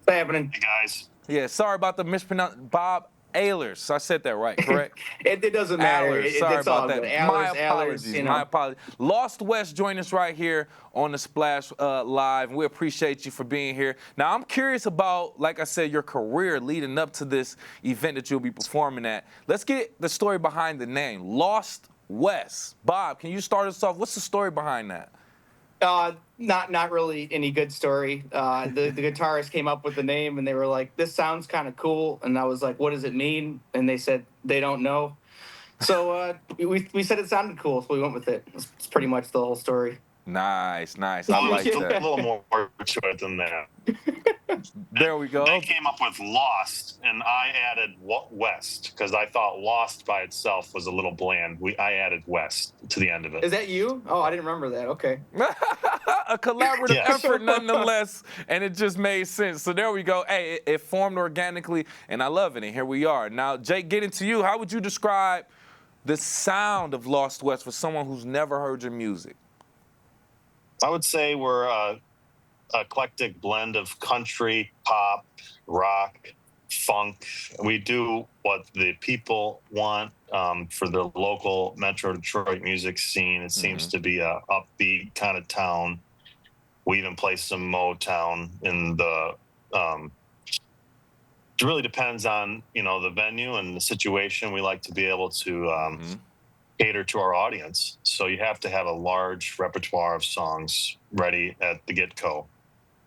What's happening? Hey, guys. Yeah, sorry about the mispronunciation. Bob Ahlers. I said that right, correct? It doesn't matter. Sorry It's about all that. good. Ahlers, My apologies. Ahlers, you know. My apologies. Lost West join us right here on the Splash Live. We appreciate you for being here. Now, I'm curious about, like I said, your career leading up to this event that you'll be performing at. Let's get the story behind the name, Lost West. Bob, can you start us off? What's the story behind that? Not really any good story. The guitarist came up with the name and they were like, "This sounds kind of cool," and I was like, "What does it mean?" And they said they don't know. So we said it sounded cool, so we went with it. It's pretty much the whole story. Nice. I Well, like there's that. a little more to it than that. There we go. They came up with Lost, and I added West because I thought Lost by itself was a little bland. I added West to the end of it. Is that you? Oh, I didn't remember that. Okay. A collaborative Yes. effort nonetheless, and it just made sense. So there we go. Hey, it formed organically, and I love it, and here we are. Now, Jake, getting to you, how would you describe the sound of Lost West for someone who's never heard your music? I would say we're a eclectic blend of country, pop, rock, funk. We do what the people want for the local Metro Detroit music scene. It seems to be a upbeat kind of town. We even play some Motown in the. It really depends on the venue and the situation. We like to be able to cater to our audience, so you have to have a large repertoire of songs ready at the get-go.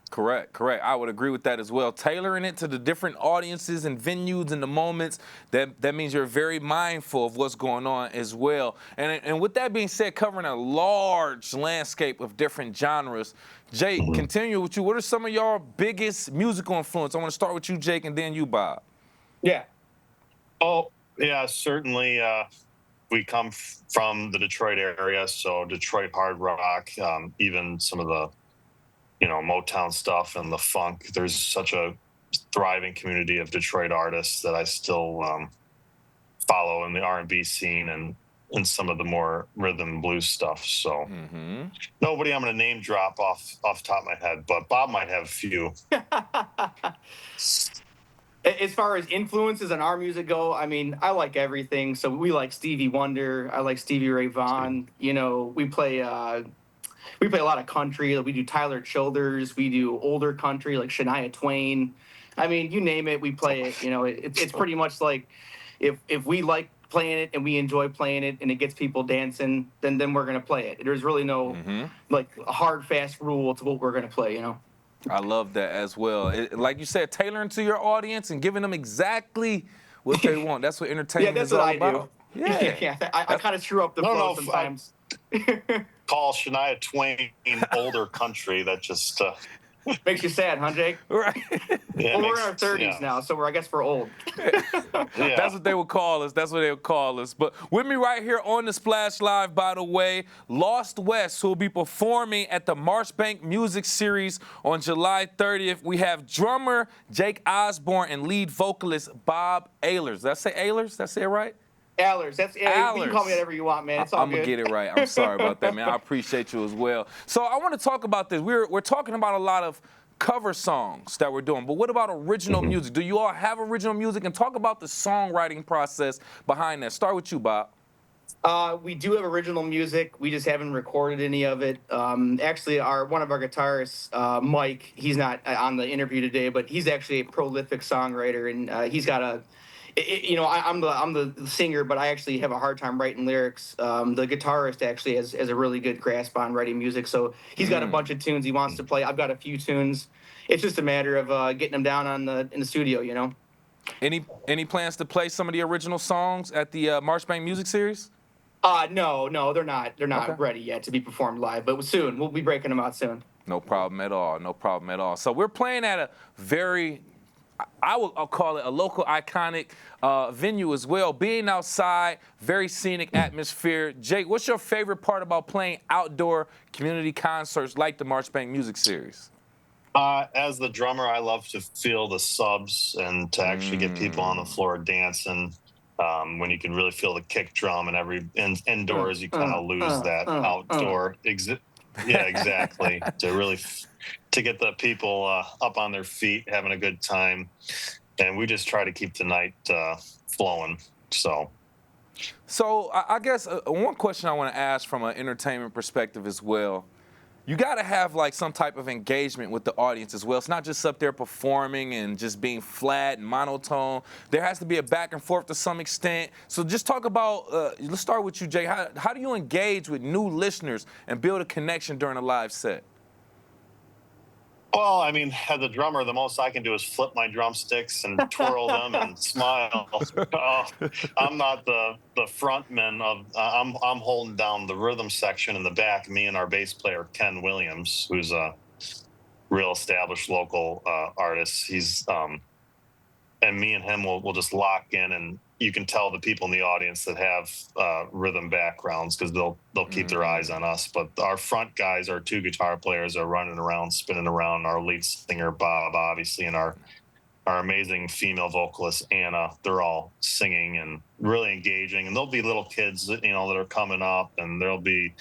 Correct. I would agree with that as well. Tailoring it to the different audiences and venues and the moments, that means you're very mindful of what's going on as well. And with that being said, covering a large landscape of different genres, Jake, continue with you. What are some of your biggest musical influence? I want to start with you, Jake, and then you, Bob. Yeah. Oh, yeah, certainly. We come from the Detroit area, so Detroit hard rock, even some of the Motown stuff and the funk. There's such a thriving community of Detroit artists that I still follow in the R&B scene and some of the more rhythm and blues stuff. So nobody I'm going to name drop off the top of my head, but Bob might have a few. As far as influences on our music go, I mean, I like everything. So we like Stevie Wonder. I like Stevie Ray Vaughan. We play a lot of country. We do Tyler Childers. We do older country like Shania Twain. I mean, you name it, we play it. It's pretty much like if we like playing it and we enjoy playing it and it gets people dancing, then we're gonna play it. There's really no like a hard fast rule to what we're gonna play. I love that as well. Like you said, tailoring to your audience and giving them exactly what they want. That's what entertainment is all about. Yeah. I kind of screw up the flow sometimes. Call Shania Twain older country. That just makes you sad, huh, Jake? Right. Yeah, we're in our 30s now, so I guess we're old. That's what they would call us. But with me right here on the Splash Live, by the way, Lost West, who will be performing at the Marshbank Music Series on July 30th. We have drummer Jake Osborne and lead vocalist Bob Ahlers. Did I say Ahlers? Did I say it right? Ahlers. You can call me whatever you want, man. It's all I'm good. gonna get it right. I'm sorry about that, man. I appreciate you as well. So I want to talk about this. We're talking about a lot of cover songs that we're doing, but what about original music? Do you all have original music? And talk about the songwriting process behind that. Start with you, Bob. We do have original music. We just haven't recorded any of it. Actually, one of our guitarists, Mike, he's not on the interview today, but he's actually a prolific songwriter, and he's got I'm the singer, but I actually have a hard time writing lyrics. The guitarist actually has a really good grasp on writing music, so he's got a bunch of tunes he wants to play. I've got a few tunes. It's just a matter of getting them down in the studio, Any plans to play some of the original songs at the Marshbank Music Series? No, they're not. They're not ready yet to be performed live, but soon. We'll be breaking them out soon. No problem at all. No problem at all. So we're playing at a very, I'll call it a local iconic venue as well. Being outside, very scenic atmosphere. Jake, what's your favorite part about playing outdoor community concerts like the Marshbank Music Series? As the drummer, I love to feel the subs and to actually get people on the floor dancing. When you can really feel the kick drum and indoors, you kind of lose that outdoor. Yeah, exactly. To get the people up on their feet, having a good time, and we just try to keep the night flowing. So I guess one question I want to ask from an entertainment perspective as well. You got to have like some type of engagement with the audience as well. It's not just up there performing and just being flat and monotone. There has to be a back and forth to some extent. So just talk about, let's start with you, Jay. How do you engage with new listeners and build a connection during a live set? Well, I mean, as a drummer, the most I can do is flip my drumsticks and twirl them and smile. I'm not the frontman of. I'm holding down the rhythm section in the back. Me and our bass player Ken Williams, who's a real established local artist. He's and me and him will just lock in, and you can tell the people in the audience that have rhythm backgrounds because they'll keep their eyes on us. But our front guys, our two guitar players, are running around, spinning around. Our lead singer Bob, obviously, and our amazing female vocalist Anna. They're all singing and really engaging. And there'll be little kids, that are coming up, and there'll be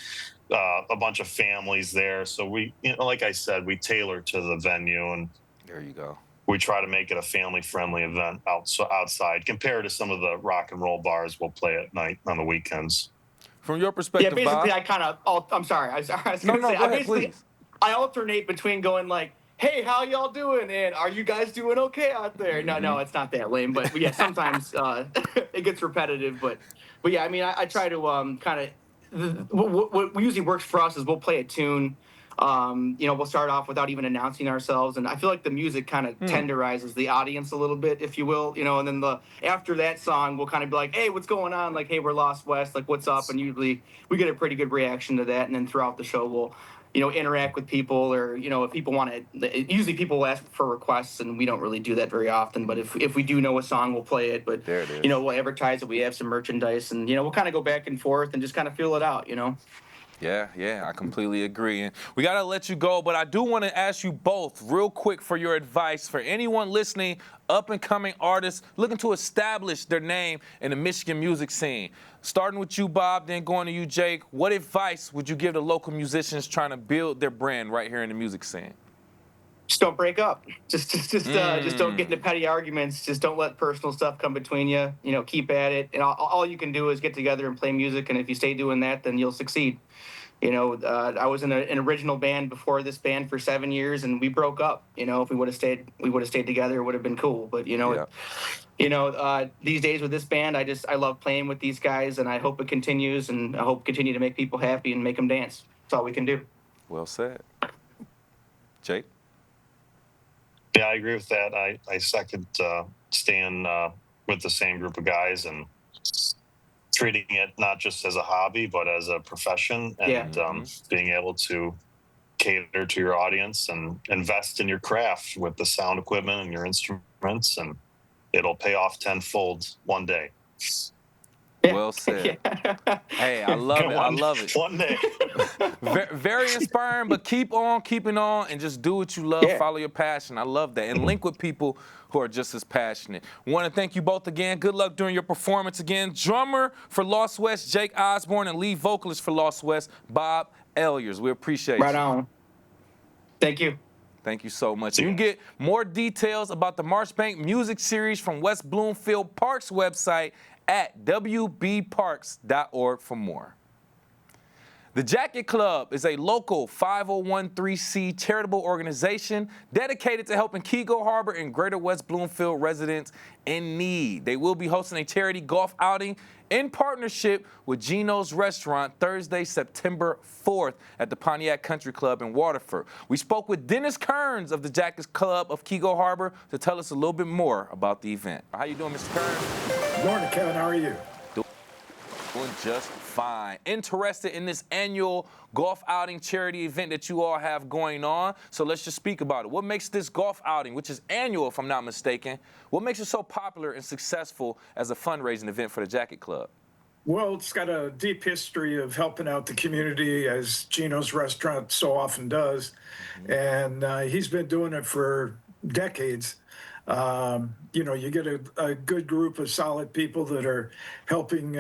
a bunch of families there. So we, like I said, we tailor to the venue, and there you go. We try to make it a family-friendly event outside compared to some of the rock and roll bars we'll play at night on the weekends. From your perspective, yeah, basically, Bob? I'm sorry. I was going to say, go ahead, please. I alternate between going like, hey, how y'all doing? And are you guys doing okay out there? No, it's not that lame. But yeah, sometimes it gets repetitive. But yeah, I mean, I try to kind of, what usually works for us is we'll play a tune. We'll start off without even announcing ourselves, and I feel like the music kind of tenderizes the audience a little bit, if you will, and then after that song, we'll kind of be like, hey, what's going on? Like, hey, we're Lost West, like, what's up? And usually we get a pretty good reaction to that, and then throughout the show, we'll, interact with people, or, if people want to, usually people will ask for requests, and we don't really do that very often, but if we do know a song, we'll play it, but, there it is. We'll advertise that we have some merchandise, and, we'll kind of go back and forth and just kind of feel it out, Yeah, I completely agree. And we got to let you go, but I do want to ask you both real quick for your advice for anyone listening, up-and-coming artists looking to establish their name in the Michigan music scene. Starting with you, Bob, then going to you, Jake. What advice would you give to local musicians trying to build their brand right here in the music scene? Just don't break up. Just don't get into petty arguments. Just don't let personal stuff come between you. Keep at it. And all you can do is get together and play music. And if you stay doing that, then you'll succeed. I was in an original band before this band for 7 years, and we broke up. If we would have stayed together, it would have been cool. But these days with this band, I love playing with these guys, and I hope it continues, and I hope continue to make people happy and make them dance. That's all we can do. Well said, Jake. Yeah, I agree with that. I second staying with the same group of guys and treating it not just as a hobby, but as a profession, and being able to cater to your audience and invest in your craft with the sound equipment and your instruments, and it'll pay off tenfold one day. Well said. Hey, I love it. I love it. One day. Very inspiring, but keep on keeping on and just do what you love. Yeah. Follow your passion. I love that. And link with people who are just as passionate. Want to thank you both again. Good luck during your performance again. Drummer for Lost West, Jake Osborne, and lead vocalist for Lost West, Bob Elyers. We appreciate you. Right on. Thank you. Thank you so much. You can get more details about the Marshbank Music Series from West Bloomfield Park's website at wbparks.org for more. The Jacket Club is a local 501(c) charitable organization dedicated to helping Keego Harbor and Greater West Bloomfield residents in need. They will be hosting a charity golf outing in partnership with Gino's Restaurant Thursday, September 4th at the Pontiac Country Club in Waterford. We spoke with Dennis Kearns of the Jacket Club of Keego Harbor to tell us a little bit more about the event. How you doing, Mr. Kearns? Good morning, Kevin. How are you? Doing just fine. Interested in this annual golf outing charity event that you all have going on. So let's just speak about it. What makes this golf outing, which is annual if I'm not mistaken, what makes it so popular and successful as a fundraising event for the Jacket Club? Well, it's got a deep history of helping out the community, as Gino's Restaurant so often does. And he's been doing it for decades. You know, you get a good group of solid people that are helping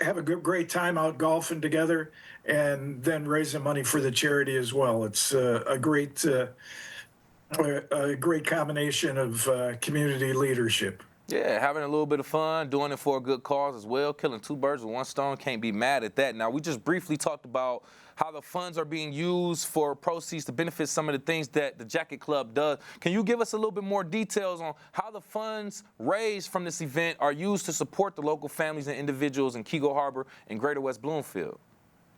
have a great time out golfing together and then raising money for the charity as well. It's a great combination of community leadership. Yeah, having a little bit of fun, doing it for a good cause as well, killing two birds with one stone, can't be mad at that. Now, we just briefly talked about how the funds are being used for proceeds to benefit some of the things that the Jacket Club does. Can you give us a little bit more details on how the funds raised from this event are used to support the local families and individuals in Keego Harbor and Greater West Bloomfield?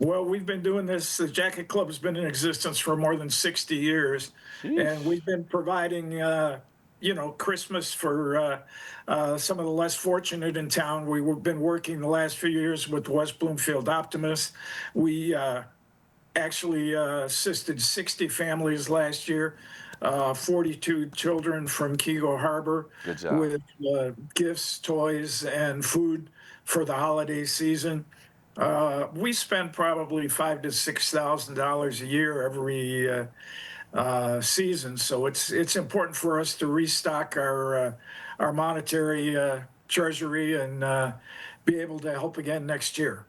Well, we've been doing this. The Jacket Club has been in existence for more than 60 years, and we've been providing Christmas for some of the less fortunate in town. We've been working the last few years with West Bloomfield Optimists. We actually assisted 60 families last year, 42 children from Keego Harbor with gifts, toys, and food for the holiday season. We spend probably $5,000 to $6,000 a year every season, so it's important for us to restock our monetary treasury and be able to help again next year.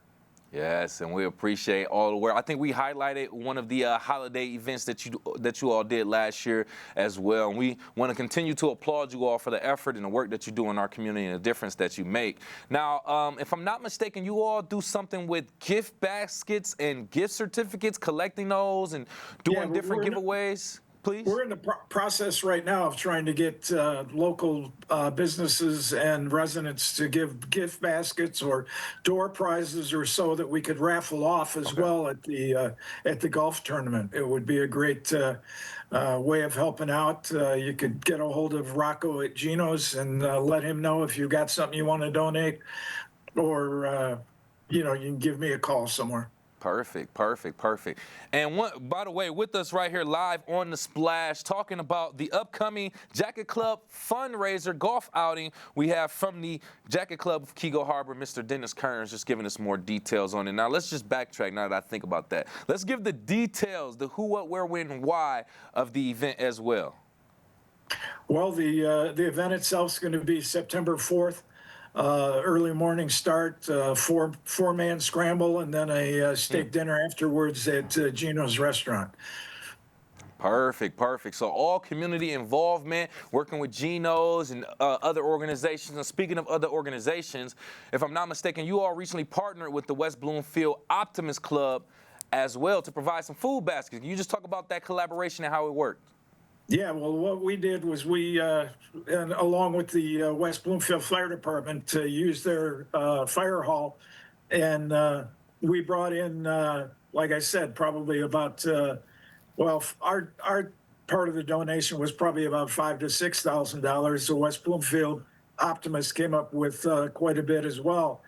Yes, and we appreciate all the work. I think we highlighted one of the holiday events that you all did last year as well. And we want to continue to applaud you all for the effort and the work that you do in our community and the difference that you make. Now, if I'm not mistaken, you all do something with gift baskets and gift certificates, collecting those and doing different giveaways. Please? We're in the process right now of trying to get local businesses and residents to give gift baskets or door prizes or so that we could raffle off as well at the golf tournament. It would be a great way of helping out. You could get a hold of Rocco at Gino's and let him know if you got something you want to donate, or you can give me a call somewhere. Perfect. And by the way, with us right here live on The Splash, talking about the upcoming Jacket Club fundraiser golf outing, we have from the Jacket Club of Keego Harbor, Mr. Dennis Kearns, just giving us more details on it. Now, let's just backtrack now that I think about that. Let's give the details, the who, what, where, when, and why of the event as well. Well, the event itself is going to be September 4th. Early morning start, four-man scramble, and then a steak dinner afterwards at Gino's Restaurant. Perfect. So all community involvement, working with Gino's and other organizations. And speaking of other organizations, if I'm not mistaken, you all recently partnered with the West Bloomfield Optimist Club as well to provide some food baskets. Can you just talk about that collaboration and how it worked? Yeah, well, what we did was we, and along with the West Bloomfield Fire Department, used their fire hall, and we brought in, like I said, probably about, our part of the donation was probably about $5,000 to $6,000. The West Bloomfield Optimists came up with quite a bit as well,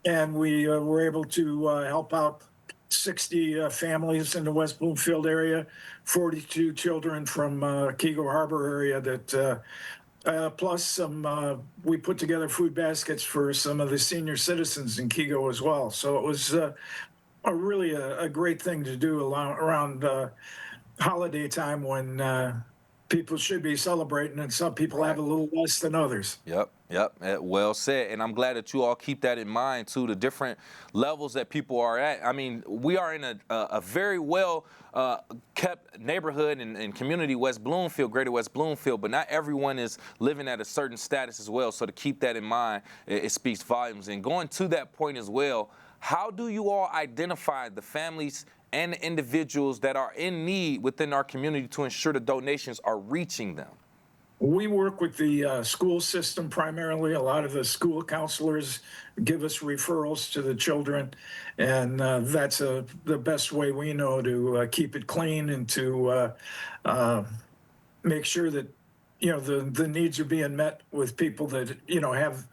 and we were able to help out 60 families in the West Bloomfield area, 42 children from Keego Harbor area that plus some, we put together food baskets for some of the senior citizens in Keego as well. So it was really a great thing to do around holiday time when people should be celebrating, and some people have a little less than others. Yep. Well said. And I'm glad that you all keep that in mind, too, the different levels that people are at. I mean, we are in a very well kept neighborhood and community, West Bloomfield, Greater West Bloomfield, but not everyone is living at a certain status as well. So to keep that in mind, it speaks volumes. And going to that point as well, how do you all identify the families and the individuals that are in need within our community to ensure the donations are reaching them? We work with the school system primarily. A lot of the school counselors give us referrals to the children, and that's the best way we know to keep it clean and to make sure that the needs are being met with people that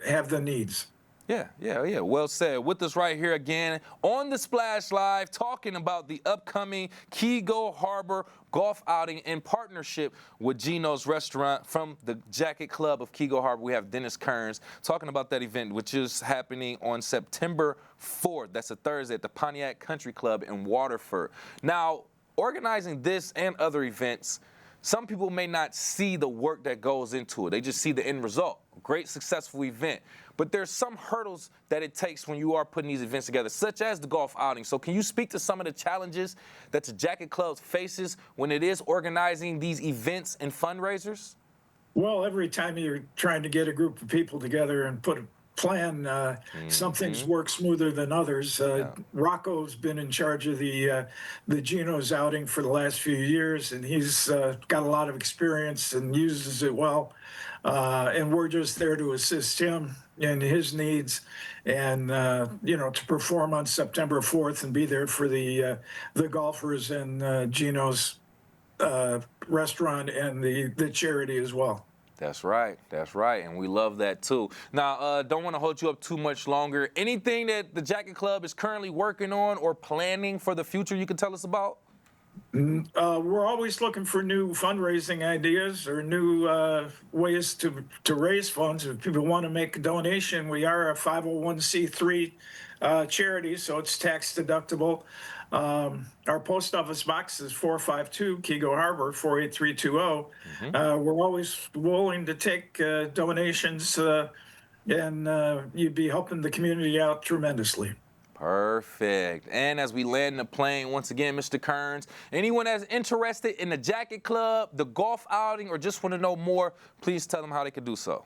have the needs. Yeah. Well said. With us right here again on the Splash Live, talking about the upcoming Kego Harbor golf outing in partnership with Gino's Restaurant from the Jacket Club of Kego Harbor. We have Dennis Kearns talking about that event, which is happening on September 4th. That's a Thursday at the Pontiac Country Club in Waterford. Now, organizing this and other events, some people may not see the work that goes into it. They just see the end result. Great, successful event. But there's some hurdles that it takes when you are putting these events together, such as the golf outing. So can you speak to some of the challenges that the Jacket Club faces when it is organizing these events and fundraisers? Well, every time you're trying to get a group of people together and put a plan, some things work smoother than others. Rocco's been in charge of the Geno's outing for the last few years, and he's got a lot of experience and uses it well. And we're just there to assist him in his needs, and to perform on September 4th and be there for the golfers and Geno's restaurant and the charity as well. That's right, and we love that too. Now, don't want to hold you up too much longer. Anything that the Jacket Club is currently working on or planning for the future you can tell us about? We're always looking for new fundraising ideas or new ways to raise funds. If people want to make a donation, we are a 501c3 charity, so it's tax deductible. Our post office box is 452 Kego Harbor 48320. We're always willing to take donations, and you'd be helping the community out tremendously. Perfect. And as we land the plane, once again, Mr. Kearns, anyone that's interested in the Jacket Club, the golf outing, or just want to know more, please tell them how they can do so.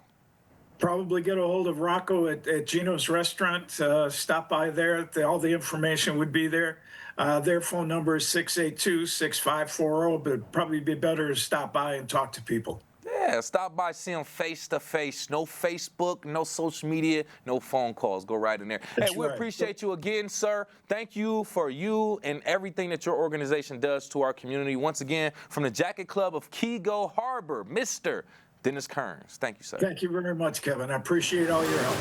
Probably get a hold of Rocco at Gino's Restaurant. Stop by there. All the information would be there. Their phone number is 682-6540, but it'd probably be better to stop by and talk to people. Yeah, stop by, see them face to face. No Facebook, no social media, no phone calls. Go right in there. That's hey, we appreciate you again, sir. Thank you for you and everything that your organization does to our community. Once again, from the Jacket Club of Kego Harbor, Mr. Dennis Kearns. Thank you, sir. Thank you very much, Kevin. I appreciate all your help.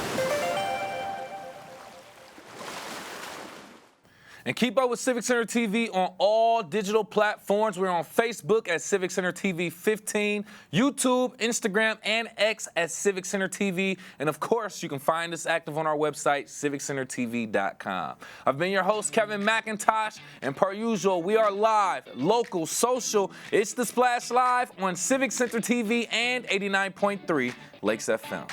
And keep up with Civic Center TV on all digital platforms. We're on Facebook at Civic Center TV 15, YouTube, Instagram, and X at Civic Center TV. And of course, you can find us active on our website, civiccentertv.com. I've been your host, Kevin McIntosh, and per usual, we are live, local, social. It's the Splash Live on Civic Center TV and 89.3 Lakes FM.